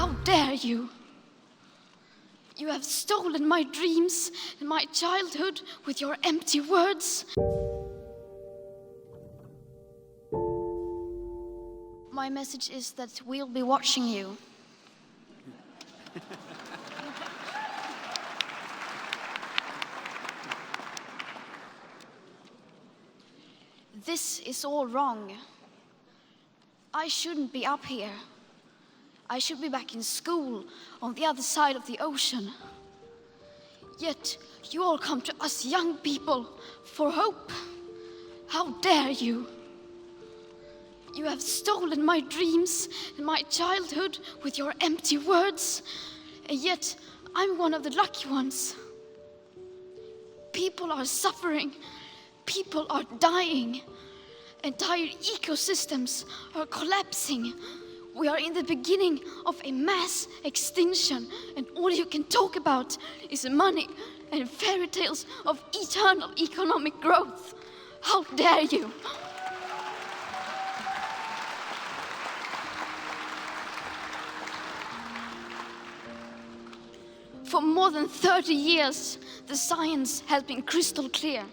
How dare you? You have stolen my dreams and my childhood with your empty words. My message is that we'll be watching you. This is all wrong. I shouldn't be up here. I should be back in school on the other side of the ocean. Yet you all come to us young people for hope. How dare you? You have stolen my dreams and my childhood with your empty words, and yet I'm one of the lucky ones. People are suffering, people are dying, entire ecosystems are collapsing. We are in the beginning of a mass extinction, and all you can talk about is money and fairy tales of eternal economic growth. How dare you? For more than 30 years, the science has been crystal clear.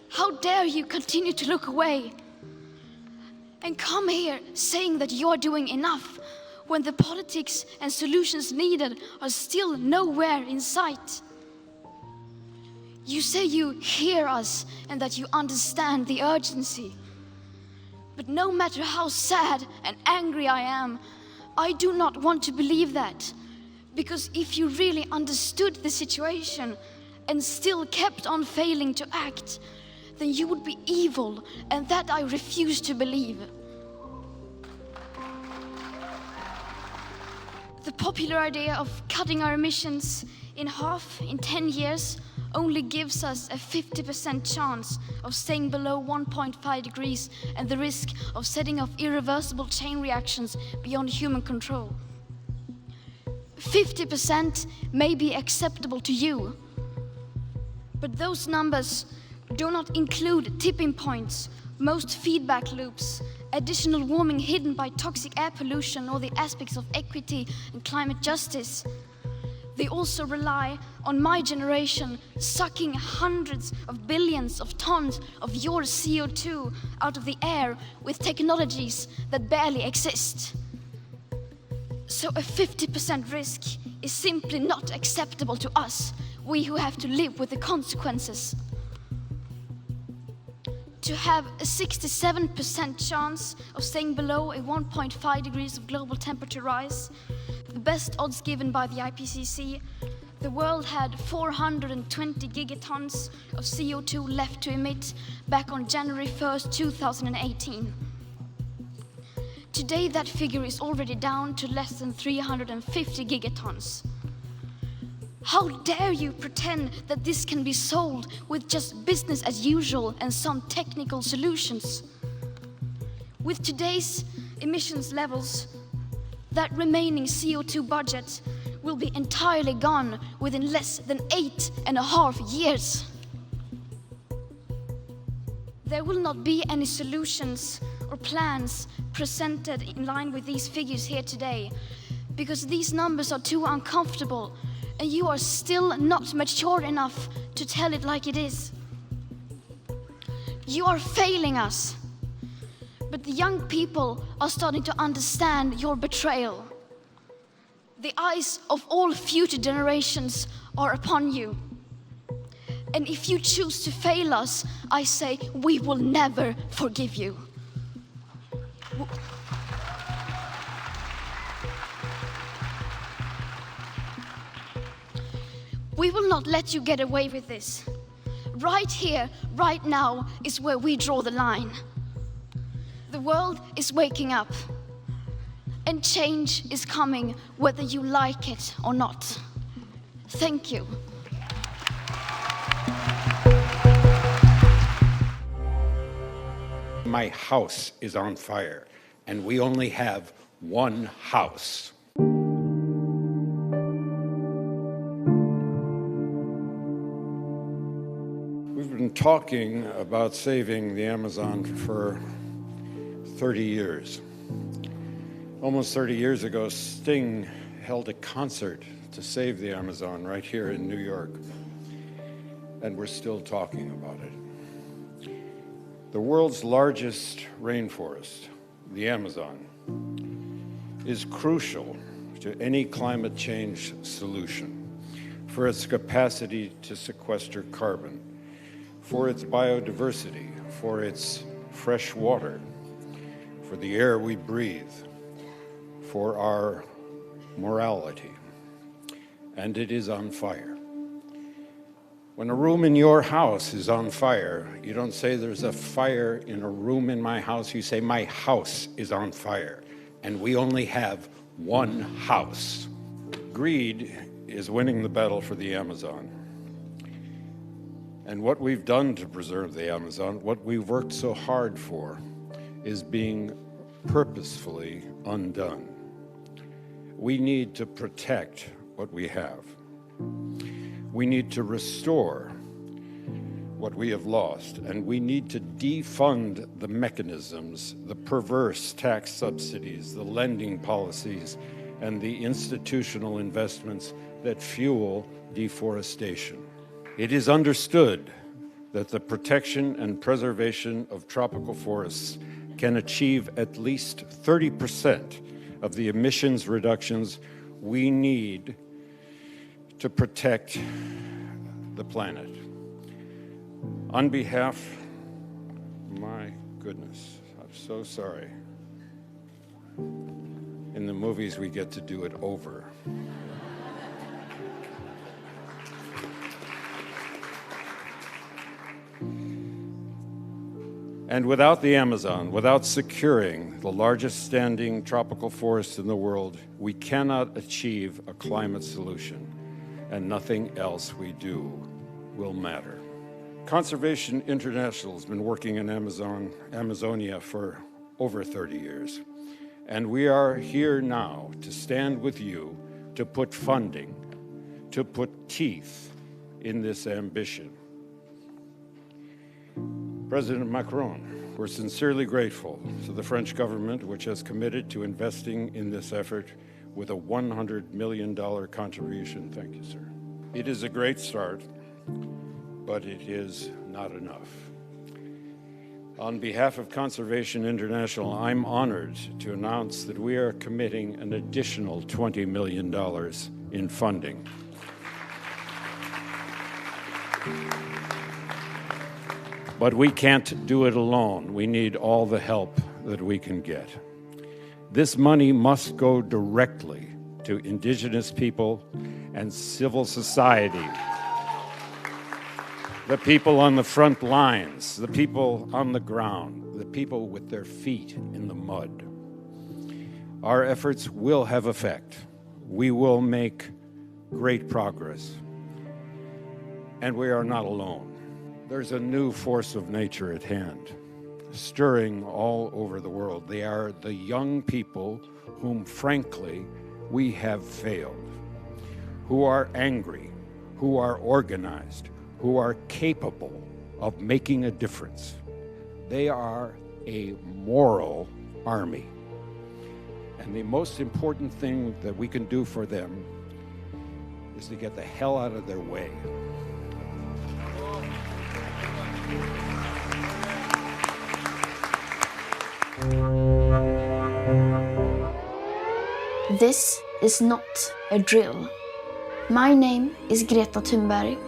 How dare you continue to look away and come here saying that you're doing enough when the politics and solutions needed are still nowhere in sight? You say you hear us and that you understand the urgency. But no matter how sad and angry I am, I do not want to believe that. Because if you really understood the situation and still kept on failing to act, then you would be evil, and that I refuse to believe. The popular idea of cutting our emissions in half in 10 years only gives us a 50% chance of staying below 1.5 degrees and the risk of setting off irreversible chain reactions beyond human control. 50% may be acceptable to you, but those numbers do not include tipping points, most feedback loops, additional warming hidden by toxic air pollution, or the aspects of equity and climate justice. They also rely on my generation sucking hundreds of billions of tons of your CO2 out of the air with technologies that barely exist. So a 50% risk is simply not acceptable to us, we who have to live with the consequences. To have a 67% chance of staying below a 1.5 degrees of global temperature rise, the best odds given by the IPCC, the world had 420 gigatons of CO2 left to emit back on January 1st, 2018. Today that figure is already down to less than 350 gigatons. How dare you pretend that this can be solved with just business as usual and some technical solutions? With today's emissions levels, that remaining CO2 budget will be entirely gone within less than 8.5 years. There will not be any solutions or plans presented in line with these figures here today, because these numbers are too uncomfortable and you are still not mature enough to tell it like it is. You are failing us, but the young people are starting to understand your betrayal. The eyes of all future generations are upon you. And if you choose to fail us, I say we will never forgive you. We will not let you get away with this. Right here, right now, is where we draw the line. The world is waking up, and change is coming whether you like it or not. Thank you. My house is on fire, and we only have one house. We've been talking about saving the Amazon for 30 years. Almost 30 years ago, Sting held a concert to save the Amazon right here in New York, and we're still talking about it. The world's largest rainforest, the Amazon, is crucial to any climate change solution for its capacity to sequester carbon, for its biodiversity, for its fresh water, for the air we breathe, for our morality. And it is on fire. When a room in your house is on fire, you don't say there's a fire in a room in my house, you say my house is on fire. And we only have one house. Greed is winning the battle for the Amazon. And what we've done to preserve the Amazon, what we've worked so hard for, is being purposefully undone. We need to protect what we have. We need to restore what we have lost, and we need to defund the mechanisms, the perverse tax subsidies, the lending policies, and the institutional investments that fuel deforestation. It is understood that the protection and preservation of tropical forests can achieve at least 30% of the emissions reductions we need to protect the planet. On behalf, my goodness, I'm so sorry. In the movies, we get to do it over. And without the Amazon, without securing the largest standing tropical forest in the world, we cannot achieve a climate solution, and nothing else we do will matter. Conservation International has been working in Amazonia for over 30 years, and we are here now to stand with you to put funding, to put teeth in this ambition. President Macron, we're sincerely grateful to the French government, which has committed to investing in this effort with a $100 million contribution. Thank you, sir. It is a great start, but it is not enough. On behalf of Conservation International, I'm honored to announce that we are committing an additional $20 million in funding. But we can't do it alone. We need all the help that we can get. This money must go directly to indigenous people and civil society, the people on the front lines, the people on the ground, the people with their feet in the mud. Our efforts will have effect. We will make great progress. And we are not alone. There's a new force of nature at hand, stirring all over the world. They are the young people whom, frankly, we have failed, who are angry, who are organized, who are capable of making a difference. They are a moral army. And the most important thing that we can do for them is to get the hell out of their way. This is not a drill. My name is Greta Thunberg.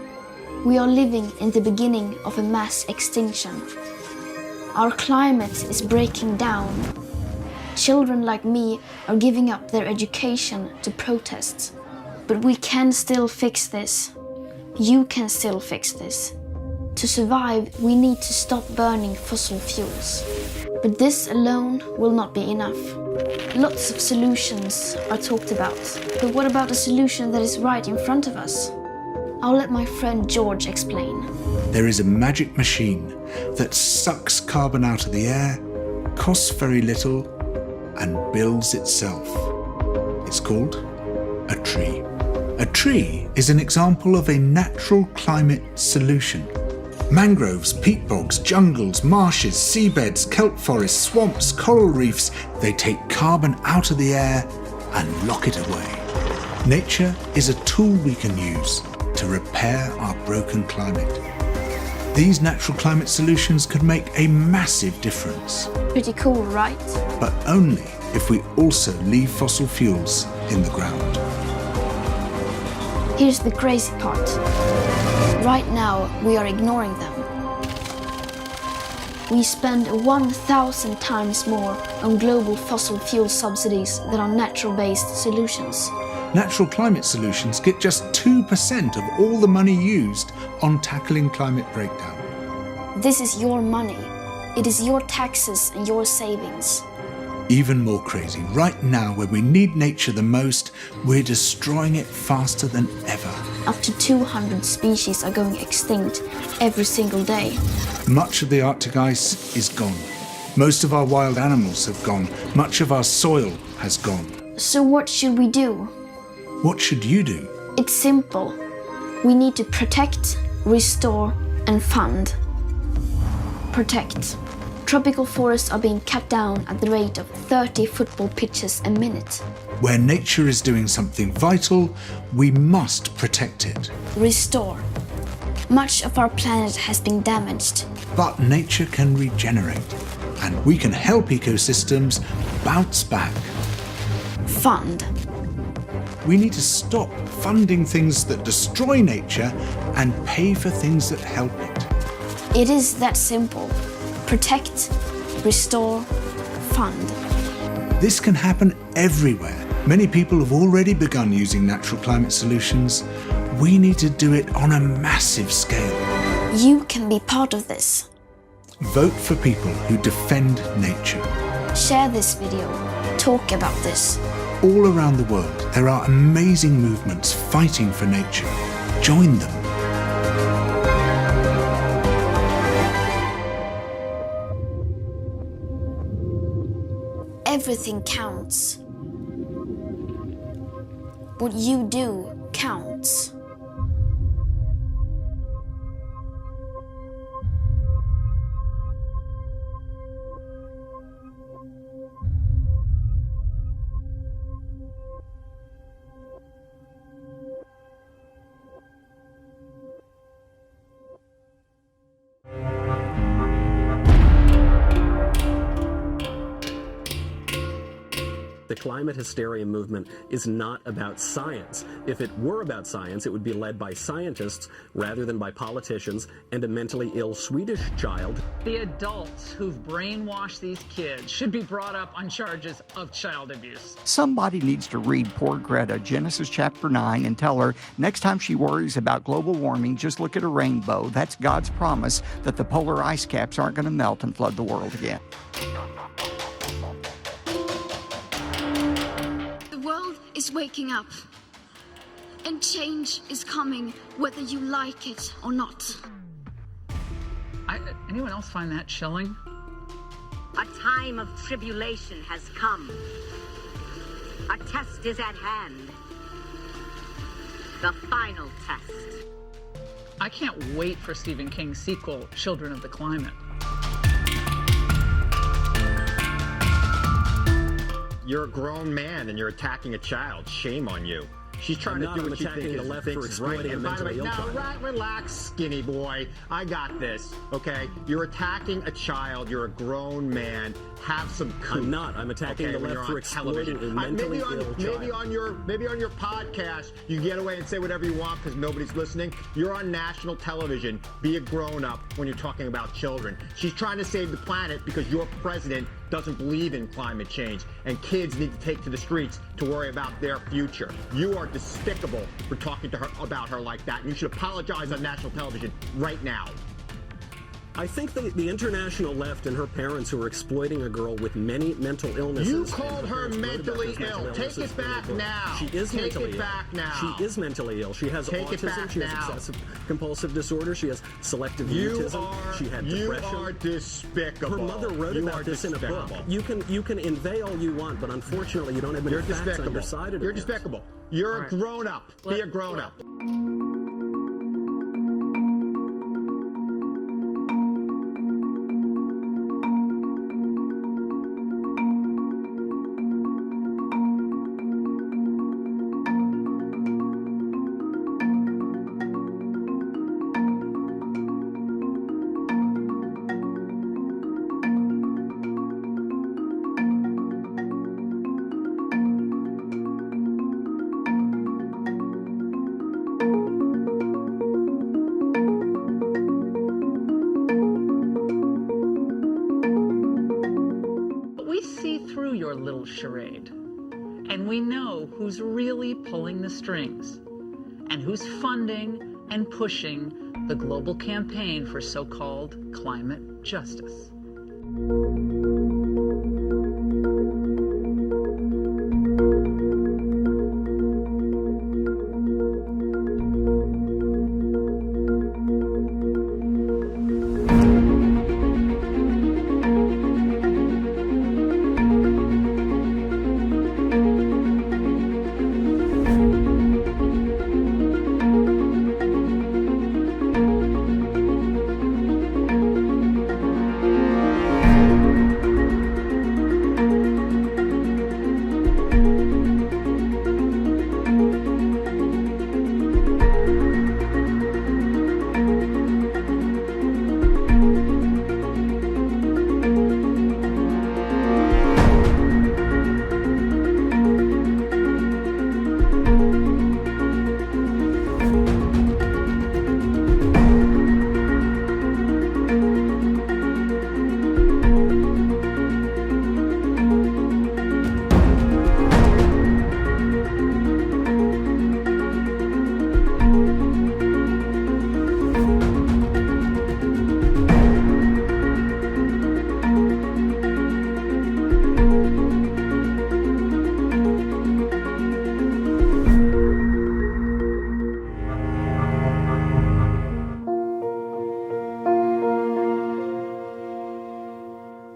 We are living in the beginning of a mass extinction. Our climate is breaking down. Children like me are giving up their education to protest. But we can still fix this. You can still fix this. To survive, we need to stop burning fossil fuels. But this alone will not be enough. Lots of solutions are talked about. But what about a solution that is right in front of us? I'll let my friend George explain. There is a magic machine that sucks carbon out of the air, costs very little, and builds itself. It's called a tree. A tree is an example of a natural climate solution. Mangroves, peat bogs, jungles, marshes, seabeds, kelp forests, swamps, coral reefs, they take carbon out of the air and lock it away. Nature is a tool we can use to repair our broken climate. These natural climate solutions could make a massive difference. Pretty cool, right? But only if we also leave fossil fuels in the ground. Here's the crazy part. Right now, we are ignoring them. We spend 1,000 times more on global fossil fuel subsidies than on natural-based solutions. Natural climate solutions get just 2% of all the money used on tackling climate breakdown. This is your money. It is your taxes and your savings. Even more crazy, right now when we need nature the most, we're destroying it faster than ever. Up to 200 species are going extinct every single day. Much of the Arctic ice is gone. Most of our wild animals have gone. Much of our soil has gone. So what should we do? What should you do? It's simple. We need to protect, restore, and fund. Protect. Tropical forests are being cut down at the rate of 30 football pitches a minute. Where nature is doing something vital, we must protect it. Restore. Much of our planet has been damaged. But nature can regenerate, and we can help ecosystems bounce back. Fund. We need to stop funding things that destroy nature and pay for things that help it. It is that simple. Protect, restore, fund. This can happen everywhere. Many people have already begun using natural climate solutions. We need to do it on a massive scale. You can be part of this. Vote for people who defend nature. Share this video. Talk about this. All around the world, there are amazing movements fighting for nature. Join them. Everything counts. What you do counts. The climate hysteria movement is not about science. If it were about science, it would be led by scientists rather than by politicians and a mentally ill Swedish child. The adults who've brainwashed these kids should be brought up on charges of child abuse. Somebody needs to read poor Greta Genesis chapter 9 and tell her next time she worries about global warming, just look at a rainbow. That's God's promise that the polar ice caps aren't going to melt and flood the world again. The world is waking up, and change is coming whether you like it or not. Anyone else find that chilling? A time of tribulation has come. A test is at hand. The final test. I can't wait for Stephen King's sequel, Children of the Climate. You're a grown man and you're attacking a child. Shame on you. She's trying to do what she thinks is right. And by the way, now relax, skinny boy. I got this, okay? You're attacking a child. You're a grown man. Have some cool. I'm not. I'm attacking the left for exploiting a mentally ill child. Maybe on your podcast, you get away and say whatever you want because nobody's listening. You're on national television. Be a grown-up when you're talking about children. She's trying to save the planet because your president doesn't believe in climate change, and kids need to take to the streets to worry about their future. You are despicable for talking to her about her like that, and you should apologize on national television right now. I think the international left and her parents who are exploiting a girl with many mental illnesses. You called her mentally ill. Take it back now. She is mentally ill. Take it back now. She is mentally ill. She has autism. She has obsessive compulsive disorder. She has selective mutism. She had depression. You are despicable. Her mother wrote about this in a book. You can inveigh all you want, but unfortunately you don't have any facts on your side of it. You're despicable. You're a grown-up. Be a grown-up. your little charade. And we know who's really pulling the strings and who's funding and pushing the global campaign for so-called climate justice.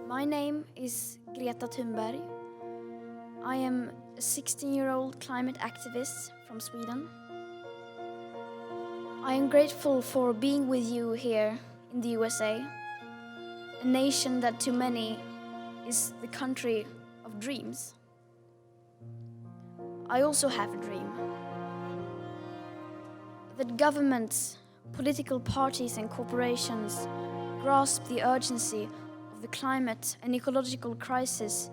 My name is Greta Thunberg. I am a 16-year-old climate activist from Sweden. I am grateful for being with you here in the USA, a nation that to many is the country of dreams. I also have a dream that governments, political parties and corporations grasp the urgency of the climate and ecological crisis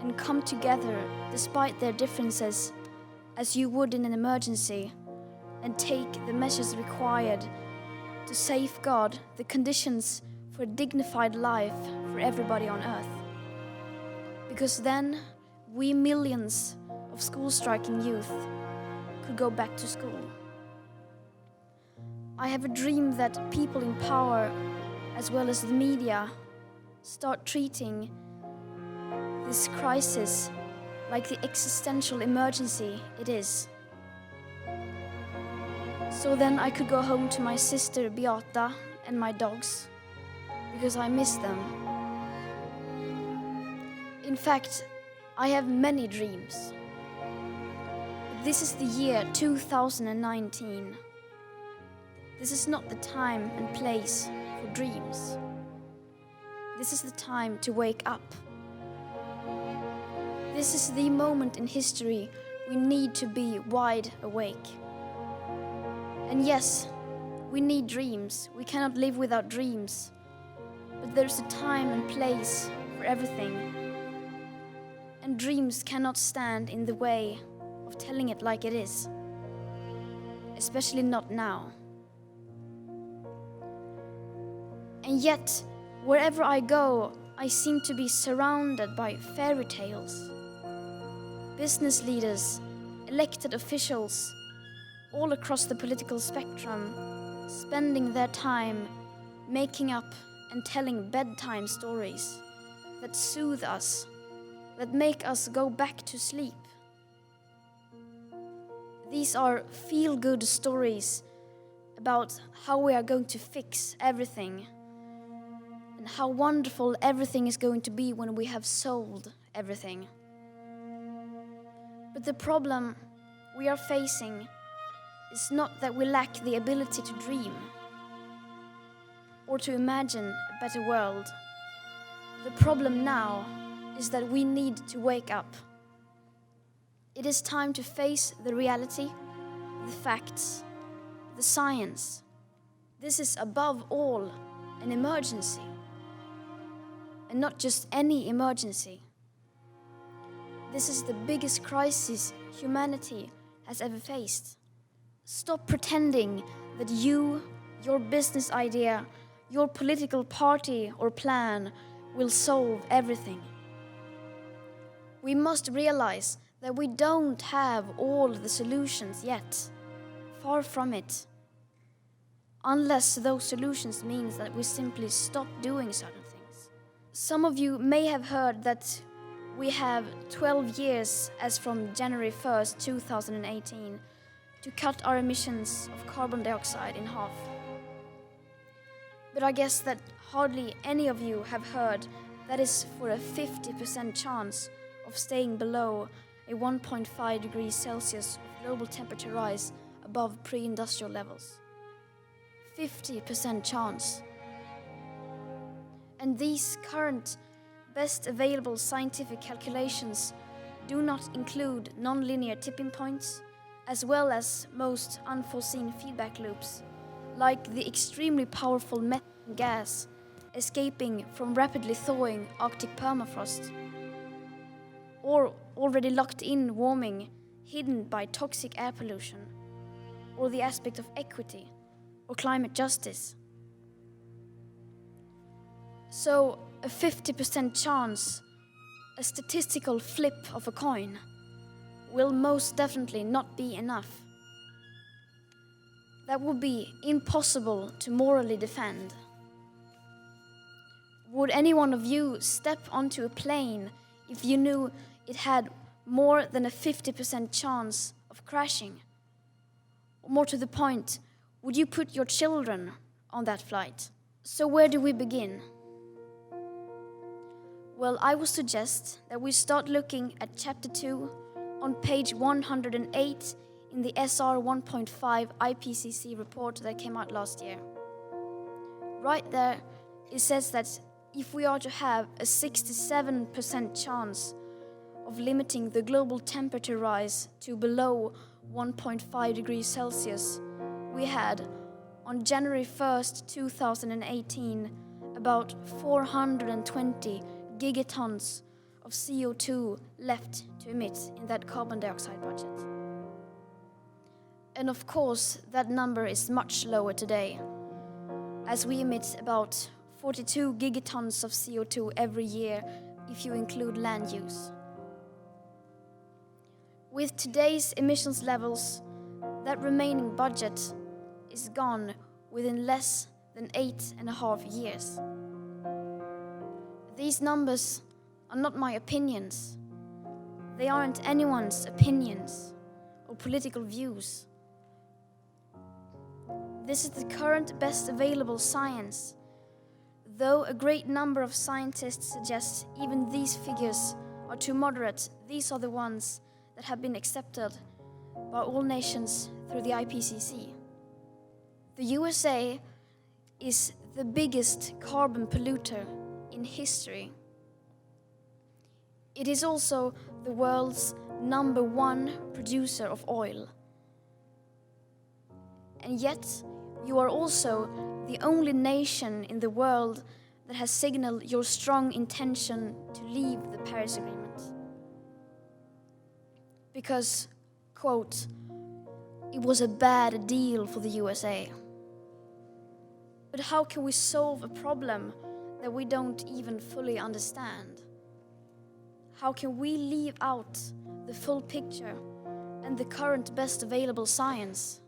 and come together despite their differences as you would in an emergency and take the measures required to safeguard the conditions for a dignified life for everybody on Earth. Because then we millions of school-striking youth could go back to school. I have a dream that people in power, as well as the media, start treating this crisis like the existential emergency it is. So then I could go home to my sister Beata and my dogs, because I miss them. In fact, I have many dreams. This is the year 2019. This is not the time and place for dreams. This is the time to wake up. This is the moment in history we need to be wide awake. And yes, we need dreams. We cannot live without dreams. But there's a time and place for everything. And dreams cannot stand in the way of telling it like it is. Especially not now. And yet, wherever I go, I seem to be surrounded by fairy tales. Business leaders, elected officials, all across the political spectrum, spending their time making up and telling bedtime stories that soothe us, that make us go back to sleep. These are feel-good stories about how we are going to fix everything and how wonderful everything is going to be when we have solved everything. But the problem we are facing is not that we lack the ability to dream or to imagine a better world. The problem now is that we need to wake up. It is time to face the reality, the facts, the science. This is above all an emergency. And not just any emergency. This is the biggest crisis humanity has ever faced. Stop pretending that you, your business idea, your political party or plan will solve everything. We must realize that we don't have all the solutions yet. Far from it. Unless those solutions means that we simply stop doing certain things. Some of you may have heard that we have 12 years as from January 1st, 2018 to cut our emissions of carbon dioxide in half. But I guess that hardly any of you have heard that is for a 50% chance of staying below a 1.5 degrees Celsius of global temperature rise above pre-industrial levels. 50% chance. And these current best available scientific calculations do not include non-linear tipping points, as well as most unforeseen feedback loops, like the extremely powerful methane gas escaping from rapidly thawing Arctic permafrost, or already locked-in warming hidden by toxic air pollution, or the aspect of equity or climate justice. So a 50% chance, a statistical flip of a coin, will most definitely not be enough. That would be impossible to morally defend. Would any one of you step onto a plane if you knew it had more than a 50% chance of crashing? Or more to the point, would you put your children on that flight? So where do we begin? Well, I would suggest that we start looking at Chapter 2 on page 108 in the SR 1.5 IPCC report that came out last year. Right there, it says that if we are to have a 67% chance of limiting the global temperature rise to below 1.5 degrees Celsius, we had, on January 1st, 2018, about 420 gigatons of CO2 left to emit in that carbon dioxide budget. And of course, that number is much lower today, as we emit about 42 gigatons of CO2 every year if you include land use. With today's emissions levels, that remaining budget is gone within less than 8.5 years. These numbers are not my opinions. They aren't anyone's opinions or political views. This is the current best available science, though a great number of scientists suggest even these figures are too moderate. These are the ones that have been accepted by all nations through the IPCC. The USA is the biggest carbon polluter in history. It is also the world's #1 producer of oil. And yet, you are also the only nation in the world that has signaled your strong intention to leave the Paris Agreement. Because, quote, it was a bad deal for the USA. But how can we solve a problem that we don't even fully understand? How can we leave out the full picture and the current best available science?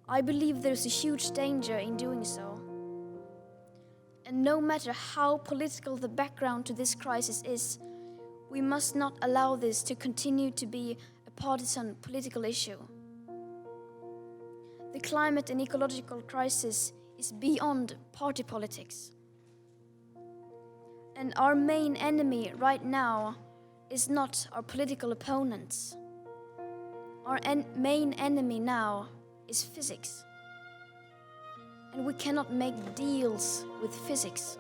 I believe there's a huge danger in doing so. And no matter how political the background to this crisis is, we must not allow this to continue to be a partisan political issue. The climate and ecological crisis is beyond party politics. And our main enemy right now is not our political opponents. Our main enemy now is physics. And we cannot make deals with physics.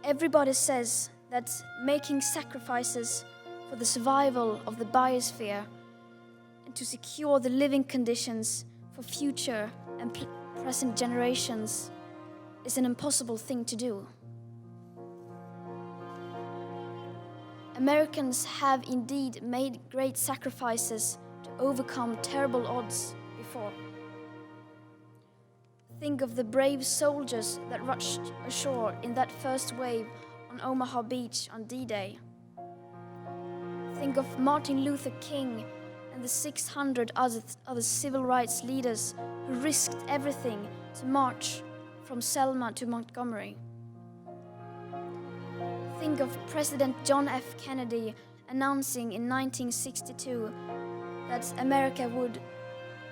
Everybody says that making sacrifices for the survival of the biosphere and to secure the living conditions for future and present generations is an impossible thing to do. Americans have indeed made great sacrifices to overcome terrible odds before. Think of the brave soldiers that rushed ashore in that first wave on Omaha Beach on D-Day. Think of Martin Luther King and the 600 other civil rights leaders who risked everything to march from Selma to Montgomery. Think of President John F. Kennedy announcing in 1962 that America would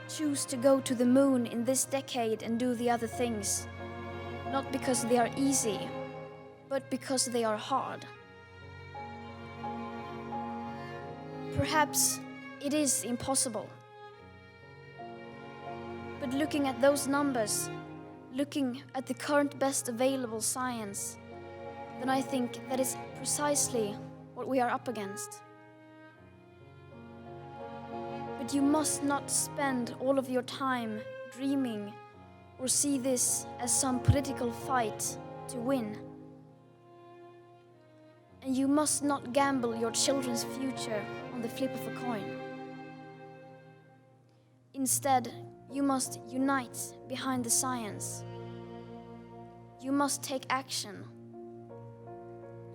choose to go to the moon in this decade and do the other things, not because they are easy, but because they are hard. Perhaps it is impossible. But looking at those numbers, looking at the current best available science, then I think that is precisely what we are up against. But you must not spend all of your time dreaming or see this as some political fight to win. And you must not gamble your children's future on the flip of a coin. Instead, you must unite behind the science. You must take action.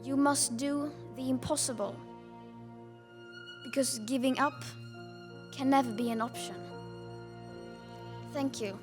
You must do the impossible, because giving up can never be an option. Thank you.